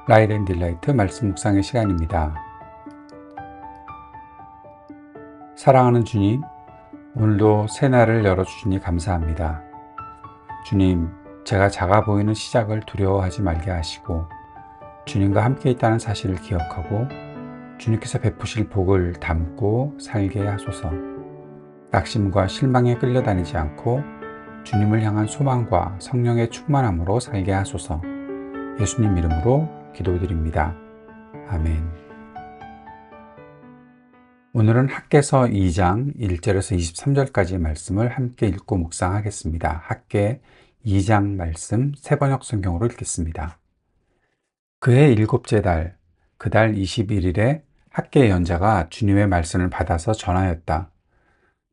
라이트 앤 딜라이트 말씀 묵상의 시간입니다. 사랑하는 주님, 오늘도 새 날을 열어주시니 감사합니다. 주님, 제가 작아 보이는 시작을 두려워하지 말게 하시고 주님과 함께 있다는 사실을 기억하고 주님께서 베푸실 복을 담고 살게 하소서. 낙심과 실망에 끌려다니지 않고 주님을 향한 소망과 성령의 충만함으로 살게 하소서. 예수님 이름으로 기도드립니다. 아멘. 오늘은 학개서 2장 1절에서 23절까지 말씀을 함께 읽고 묵상하겠습니다. 학개 2장 말씀 새번역 성경으로 읽겠습니다. 그해 일곱째 달, 그 달 21일에 학개 연자가 주님의 말씀을 받아서 전하였다.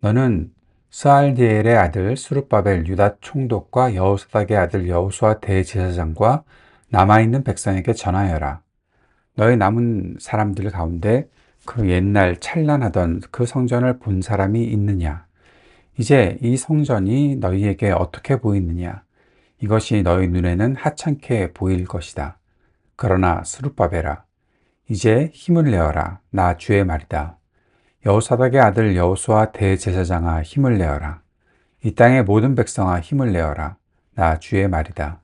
너는 스알디엘의 아들 스룹바벨 유다 총독과 여호사닥의 아들 여호수아 대제사장과 남아있는 백성에게 전하여라. 너희 남은 사람들 가운데 그 옛날 찬란하던 그 성전을 본 사람이 있느냐? 이제 이 성전이 너희에게 어떻게 보이느냐? 이것이 너희 눈에는 하찮게 보일 것이다. 그러나 스룹바벨아, 이제 힘을 내어라. 나 주의 말이다. 여호사닥의 아들 여호수아 대제사장아, 힘을 내어라. 이 땅의 모든 백성아, 힘을 내어라. 나 주의 말이다.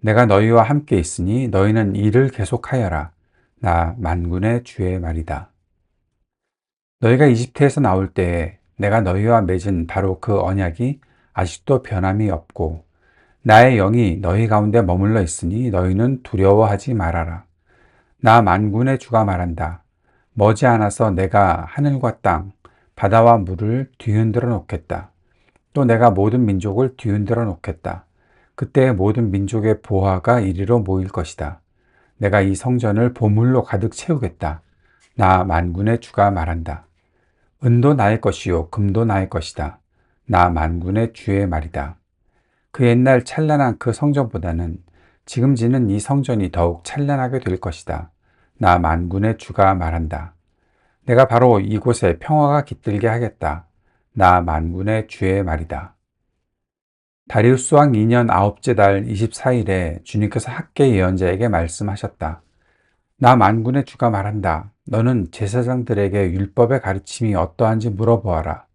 내가 너희와 함께 있으니 너희는 일을 계속하여라. 나 만군의 주의 말이다. 너희가 이집트에서 나올 때에 내가 너희와 맺은 바로 그 언약이 아직도 변함이 없고 나의 영이 너희 가운데 머물러 있으니 너희는 두려워하지 말아라. 나 만군의 주가 말한다. 머지않아서 내가 하늘과 땅, 바다와 물을 뒤흔들어 놓겠다. 또 내가 모든 민족을 뒤흔들어 놓겠다. 그때 모든 민족의 보화가 이리로 모일 것이다. 내가 이 성전을 보물로 가득 채우겠다. 나 만군의 주가 말한다. 은도 나의 것이요 금도 나의 것이다. 나 만군의 주의 말이다. 그 옛날 찬란한 그 성전보다는 지금 지는 이 성전이 더욱 찬란하게 될 것이다. 나 만군의 주가 말한다. 내가 바로 이곳에 평화가 깃들게 하겠다. 나 만군의 주의 말이다. 다리우스 왕 2년 9째 달 24일에 주님께서 학개 예언자에게 말씀하셨다. 나 만군의 주가 말한다. 너는 제사장들에게 율법의 가르침이 어떠한지 물어보아라.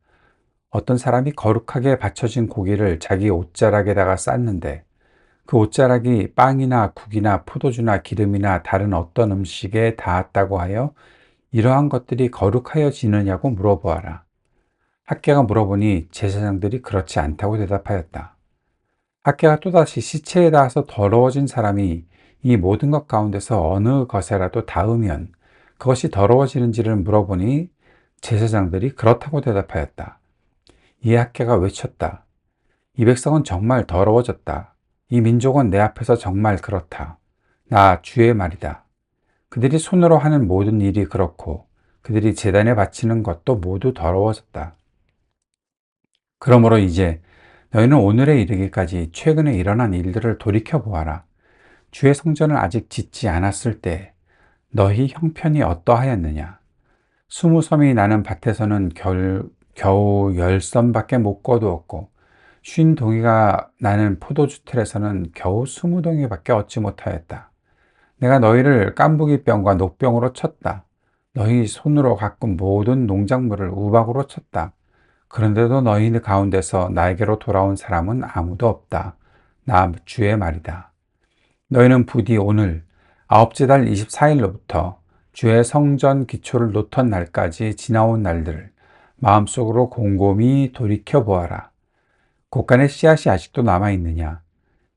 어떤 사람이 거룩하게 바쳐진 고기를 자기 옷자락에다가 쌌는데 그 옷자락이 빵이나 국이나 포도주나 기름이나 다른 어떤 음식에 닿았다고 하여 이러한 것들이 거룩하여지느냐고 물어보아라. 학개가 물어보니 제사장들이 그렇지 않다고 대답하였다. 학개가 또다시 시체에 닿아서 더러워진 사람이 이 모든 것 가운데서 어느 것에라도 닿으면 그것이 더러워지는지를 물어보니 제사장들이 그렇다고 대답하였다. 이에 학개가 외쳤다. 이 백성은 정말 더러워졌다. 이 민족은 내 앞에서 정말 그렇다. 나 주의 말이다. 그들이 손으로 하는 모든 일이 그렇고 그들이 제단에 바치는 것도 모두 더러워졌다. 그러므로 이제 너희는 오늘에 이르기까지 최근에 일어난 일들을 돌이켜보아라. 주의 성전을 아직 짓지 않았을 때 너희 형편이 어떠하였느냐? 20섬이 나는 밭에서는 겨우 10섬밖에 못 거두었고 50동이가 나는 포도주 틀에서는 겨우 20동이밖에 얻지 못하였다. 내가 너희를 깐부기병과 녹병으로 쳤다. 너희 손으로 가꾼 모든 농작물을 우박으로 쳤다. 그런데도 너희 가운데서 나에게로 돌아온 사람은 아무도 없다. 나 주의 말이다. 너희는 부디 오늘 9째 달 24일로부터 주의 성전 기초를 놓던 날까지 지나온 날들을 마음속으로 곰곰이 돌이켜보아라. 곳간의 씨앗이 아직도 남아있느냐?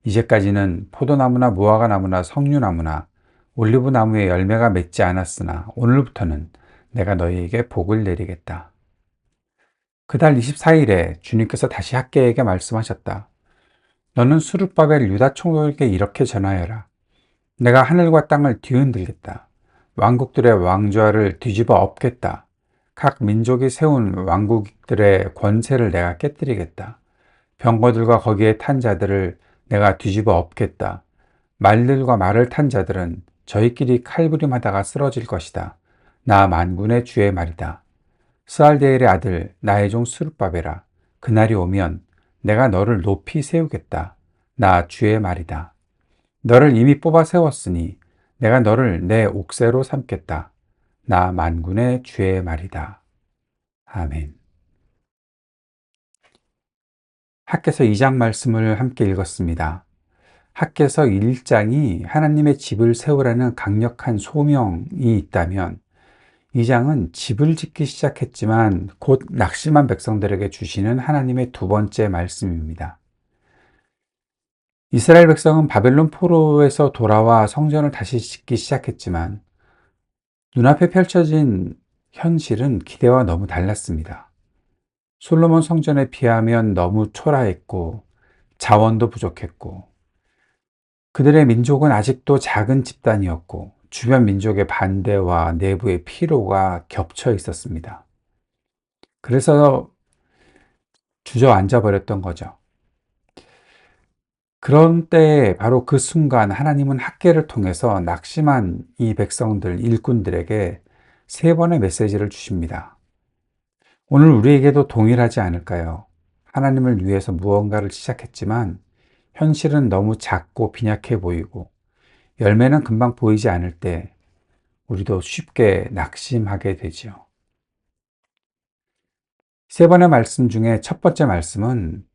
이제까지는 포도나무나 무화과나무나 석류나무나 올리브나무의 열매가 맺지 않았으나 오늘부터는 내가 너희에게 복을 내리겠다. 그달 24일에 주님께서 다시 학개에게 말씀하셨다. 너는 스룹바벨 유다 총독에게 이렇게 전하여라. 내가 하늘과 땅을 뒤흔들겠다. 왕국들의 왕좌를 뒤집어 엎겠다. 각 민족이 세운 왕국들의 권세를 내가 깨뜨리겠다. 병거들과 거기에 탄 자들을 내가 뒤집어 엎겠다. 말들과 말을 탄 자들은 저희끼리 칼부림하다가 쓰러질 것이다. 나 만군의 주의 말이다. 스알디엘의 아들 나의 종 스룹바벨아, 그날이 오면 내가 너를 높이 세우겠다. 나 주의 말이다. 너를 이미 뽑아 세웠으니 내가 너를 내 옥새로 삼겠다. 나 만군의 주의 말이다. 아멘. 학개서 2장 말씀을 함께 읽었습니다. 학개서 1장이 하나님의 집을 세우라는 강력한 소명이 있다면 2장은 집을 짓기 시작했지만 곧 낙심한 백성들에게 주시는 하나님의 두 번째 말씀입니다. 이스라엘 백성은 바벨론 포로에서 돌아와 성전을 다시 짓기 시작했지만 눈앞에 펼쳐진 현실은 기대와 너무 달랐습니다. 솔로몬 성전에 비하면 너무 초라했고 자원도 부족했고 그들의 민족은 아직도 작은 집단이었고 주변 민족의 반대와 내부의 피로가 겹쳐 있었습니다. 그래서 주저앉아 버렸던 거죠. 그런 때에 바로 그 순간 하나님은 학개를 통해서 낙심한 이 백성들, 일꾼들에게 세 번의 메시지를 주십니다. 오늘 우리에게도 동일하지 않을까요? 하나님을 위해서 무언가를 시작했지만 현실은 너무 작고 빈약해 보이고 열매는 금방 보이지 않을 때 우리도 쉽게 낙심하게 되지요. 세 번의 말씀 중에 첫 번째 말씀은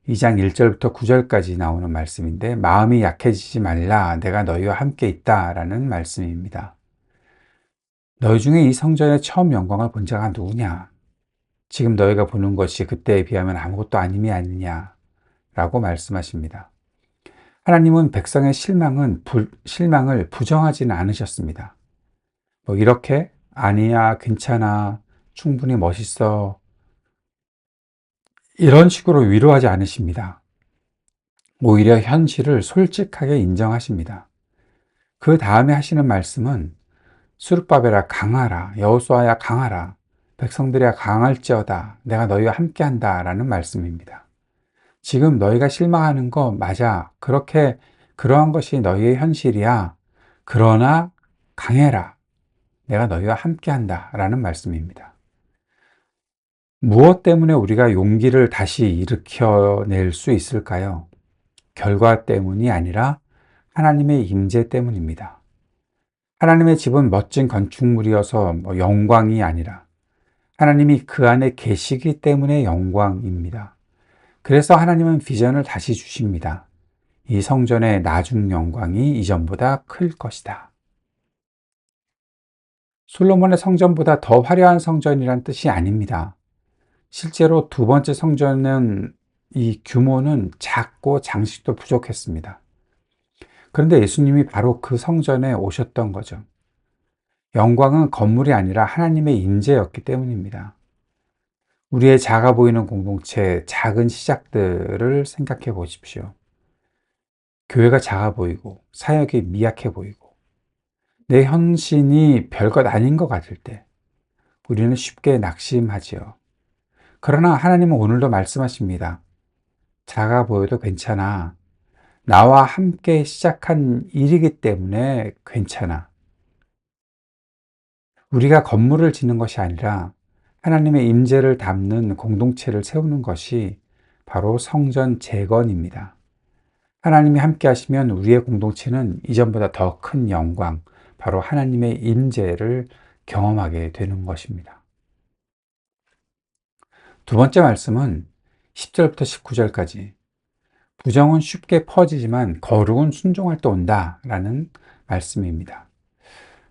2장 1절부터 9절까지 나오는 말씀인데 마음이 약해지지 말라 내가 너희와 함께 있다 라는 말씀입니다. 너희 중에 이 성전의 처음 영광을 본 자가 누구냐? 지금 너희가 보는 것이 그때에 비하면 아무것도 아님이 아니냐 라고 말씀하십니다. 하나님은 백성의 실망을 부정하지는 않으셨습니다. 뭐 이렇게 아니야, 괜찮아, 충분히 멋있어 이런 식으로 위로하지 않으십니다. 오히려 현실을 솔직하게 인정하십니다. 그 다음에 하시는 말씀은 수르바벨아 강하라, 여호수아야 강하라, 백성들이야 강할지어다, 내가 너희와 함께한다 라는 말씀입니다. 지금 너희가 실망하는 거 맞아. 그러한 것이 너희의 현실이야. 그러나 강해라. 내가 너희와 함께한다 라는 말씀입니다. 무엇 때문에 우리가 용기를 다시 일으켜낼 수 있을까요? 결과 때문이 아니라 하나님의 임재 때문입니다. 하나님의 집은 멋진 건축물이어서 영광이 아니라 하나님이 그 안에 계시기 때문에 영광입니다. 그래서 하나님은 비전을 다시 주십니다. 이 성전의 나중 영광이 이전보다 클 것이다. 솔로몬의 성전보다 더 화려한 성전이란 뜻이 아닙니다. 실제로 두 번째 성전은 이 규모는 작고 장식도 부족했습니다. 그런데 예수님이 바로 그 성전에 오셨던 거죠. 영광은 건물이 아니라 하나님의 임재였기 때문입니다. 우리의 작아 보이는 공동체, 작은 시작들을 생각해 보십시오. 교회가 작아 보이고 사역이 미약해 보이고 내 헌신이 별것 아닌 것 같을 때 우리는 쉽게 낙심하지요. 그러나 하나님은 오늘도 말씀하십니다. 작아 보여도 괜찮아. 나와 함께 시작한 일이기 때문에 괜찮아. 우리가 건물을 짓는 것이 아니라 하나님의 임재를 담는 공동체를 세우는 것이 바로 성전 재건입니다. 하나님이 함께 하시면 우리의 공동체는 이전보다 더 큰 영광, 바로 하나님의 임재를 경험하게 되는 것입니다. 두 번째 말씀은 10절부터 19절까지 부정은 쉽게 퍼지지만 거룩은 순종할 때 온다 라는 말씀입니다.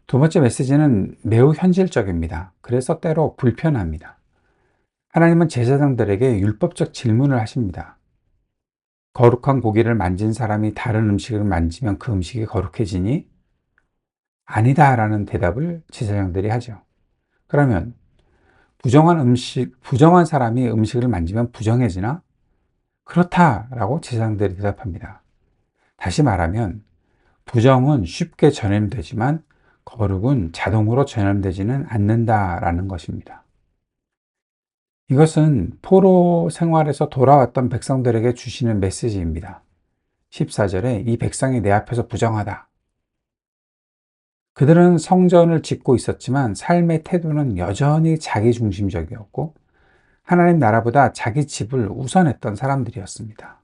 두 번째 메시지는 매우 현실적입니다. 그래서 때로 불편합니다. 하나님은 제사장들에게 율법적 질문을 하십니다. 거룩한 고기를 만진 사람이 다른 음식을 만지면 그 음식이 거룩해지니? 아니다 라는 대답을 제사장들이 하죠. 그러면 부정한 사람이 음식을 만지면 부정해지나? 그렇다라고 제사장들이 대답합니다. 다시 말하면 부정은 쉽게 전염되지만 거룩은 자동으로 전염되지는 않는다라는 것입니다. 이것은 포로 생활에서 돌아왔던 백성들에게 주시는 메시지입니다. 14절에 이 백성이 내 앞에서 부정하다. 그들은 성전을 짓고 있었지만 삶의 태도는 여전히 자기중심적이었고 하나님 나라보다 자기 집을 우선했던 사람들이었습니다.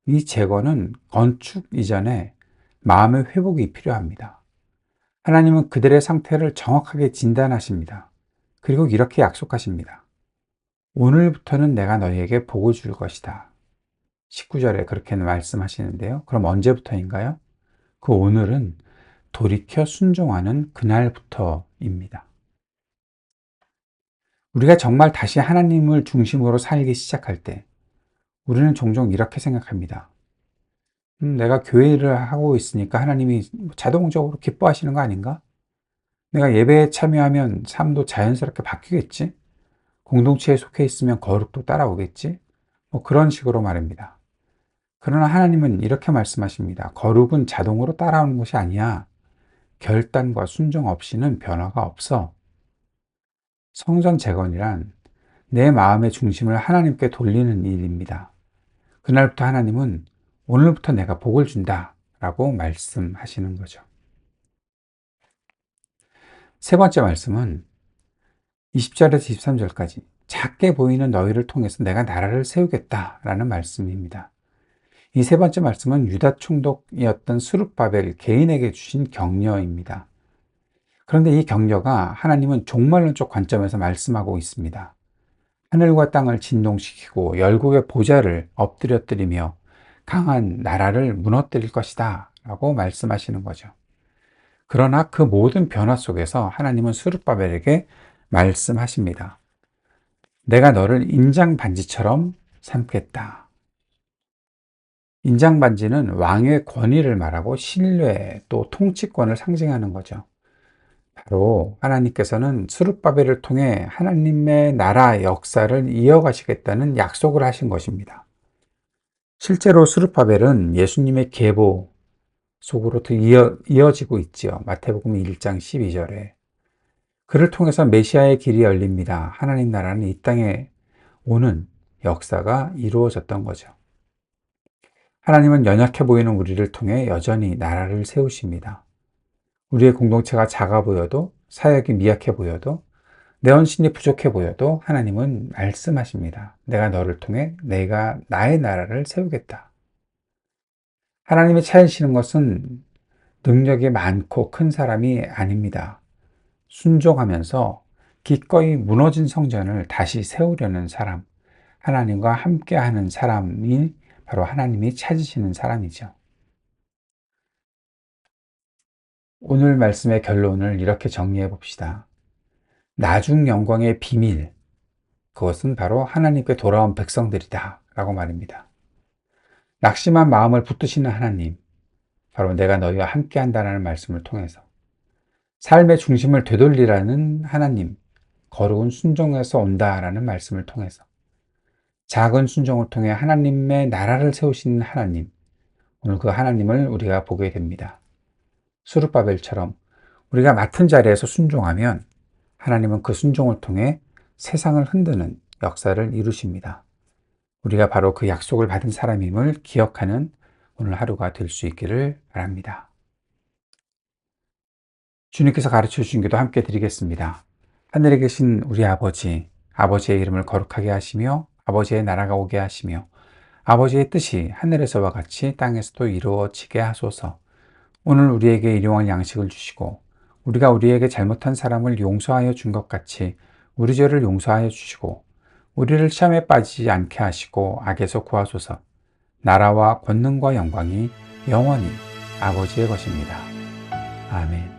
이 재건은 건축 이전에 마음의 회복이 필요합니다. 하나님은 그들의 상태를 정확하게 진단하십니다. 그리고 이렇게 약속하십니다. 오늘부터는 내가 너희에게 복을 줄 것이다. 19절에 그렇게 말씀하시는데요. 그럼 언제부터인가요? 그 오늘은 돌이켜 순종하는 그날부터입니다. 우리가 정말 다시 하나님을 중심으로 살기 시작할 때 우리는 종종 이렇게 생각합니다. 내가 교회를 하고 있으니까 하나님이 자동적으로 기뻐하시는 거 아닌가? 내가 예배에 참여하면 삶도 자연스럽게 바뀌겠지? 공동체에 속해 있으면 거룩도 따라오겠지? 그런 식으로 말입니다. 그러나 하나님은 이렇게 말씀하십니다. 거룩은 자동으로 따라오는 것이 아니야. 결단과 순종 없이는 변화가 없어. 성전 재건이란 내 마음의 중심을 하나님께 돌리는 일입니다. 그날부터 하나님은 오늘부터 내가 복을 준다 라고 말씀하시는 거죠. 세 번째 말씀은 20절에서 23절까지 작게 보이는 너희를 통해서 내가 나라를 세우겠다 라는 말씀입니다. 이 세 번째 말씀은 유다 총독이었던 스룹바벨 개인에게 주신 격려입니다. 그런데 이 격려가 하나님은 종말론적 관점에서 말씀하고 있습니다. 하늘과 땅을 진동시키고 열국의 보좌를 엎드려뜨리며 강한 나라를 무너뜨릴 것이다 라고 말씀하시는 거죠. 그러나 그 모든 변화 속에서 하나님은 스룹바벨에게 말씀하십니다. 내가 너를 인장반지처럼 삼겠다. 인장반지는 왕의 권위를 말하고 신뢰 또 통치권을 상징하는 거죠. 바로 하나님께서는 스룹바벨을 통해 하나님의 나라 역사를 이어가시겠다는 약속을 하신 것입니다. 실제로 스룹바벨은 예수님의 계보 속으로 이어지고 있지요. 마태복음 1장 12절에. 그를 통해서 메시아의 길이 열립니다. 하나님 나라는 이 땅에 오는 역사가 이루어졌던 거죠. 하나님은 연약해 보이는 우리를 통해 여전히 나라를 세우십니다. 우리의 공동체가 작아 보여도, 사역이 미약해 보여도, 내 헌신이 부족해 보여도 하나님은 말씀하십니다. 내가 너를 통해 내가 나의 나라를 세우겠다. 하나님이 찾으시는 것은 능력이 많고 큰 사람이 아닙니다. 순종하면서 기꺼이 무너진 성전을 다시 세우려는 사람, 하나님과 함께하는 사람이 바로 하나님이 찾으시는 사람이죠. 오늘 말씀의 결론을 이렇게 정리해 봅시다. 나중 영광의 비밀, 그것은 바로 하나님께 돌아온 백성들이다 라고 말입니다. 낙심한 마음을 붙드시는 하나님, 바로 내가 너희와 함께 한다는 말씀을 통해서 삶의 중심을 되돌리라는 하나님, 거룩은 순종에서 온다라는 말씀을 통해서 작은 순종을 통해 하나님의 나라를 세우시는 하나님, 오늘 그 하나님을 우리가 보게 됩니다. 스룹바벨처럼 우리가 맡은 자리에서 순종하면 하나님은 그 순종을 통해 세상을 흔드는 역사를 이루십니다. 우리가 바로 그 약속을 받은 사람임을 기억하는 오늘 하루가 될 수 있기를 바랍니다. 주님께서 가르쳐 주신 기도 함께 드리겠습니다. 하늘에 계신 우리 아버지, 아버지의 이름을 거룩하게 하시며 아버지의 나라가 오게 하시며 아버지의 뜻이 하늘에서와 같이 땅에서도 이루어지게 하소서. 오늘 우리에게 일용할 양식을 주시고 우리가 우리에게 잘못한 사람을 용서하여 준 것 같이 우리 죄를 용서하여 주시고 우리를 시험에 빠지지 않게 하시고 악에서 구하소서. 나라와 권능과 영광이 영원히 아버지의 것입니다. 아멘.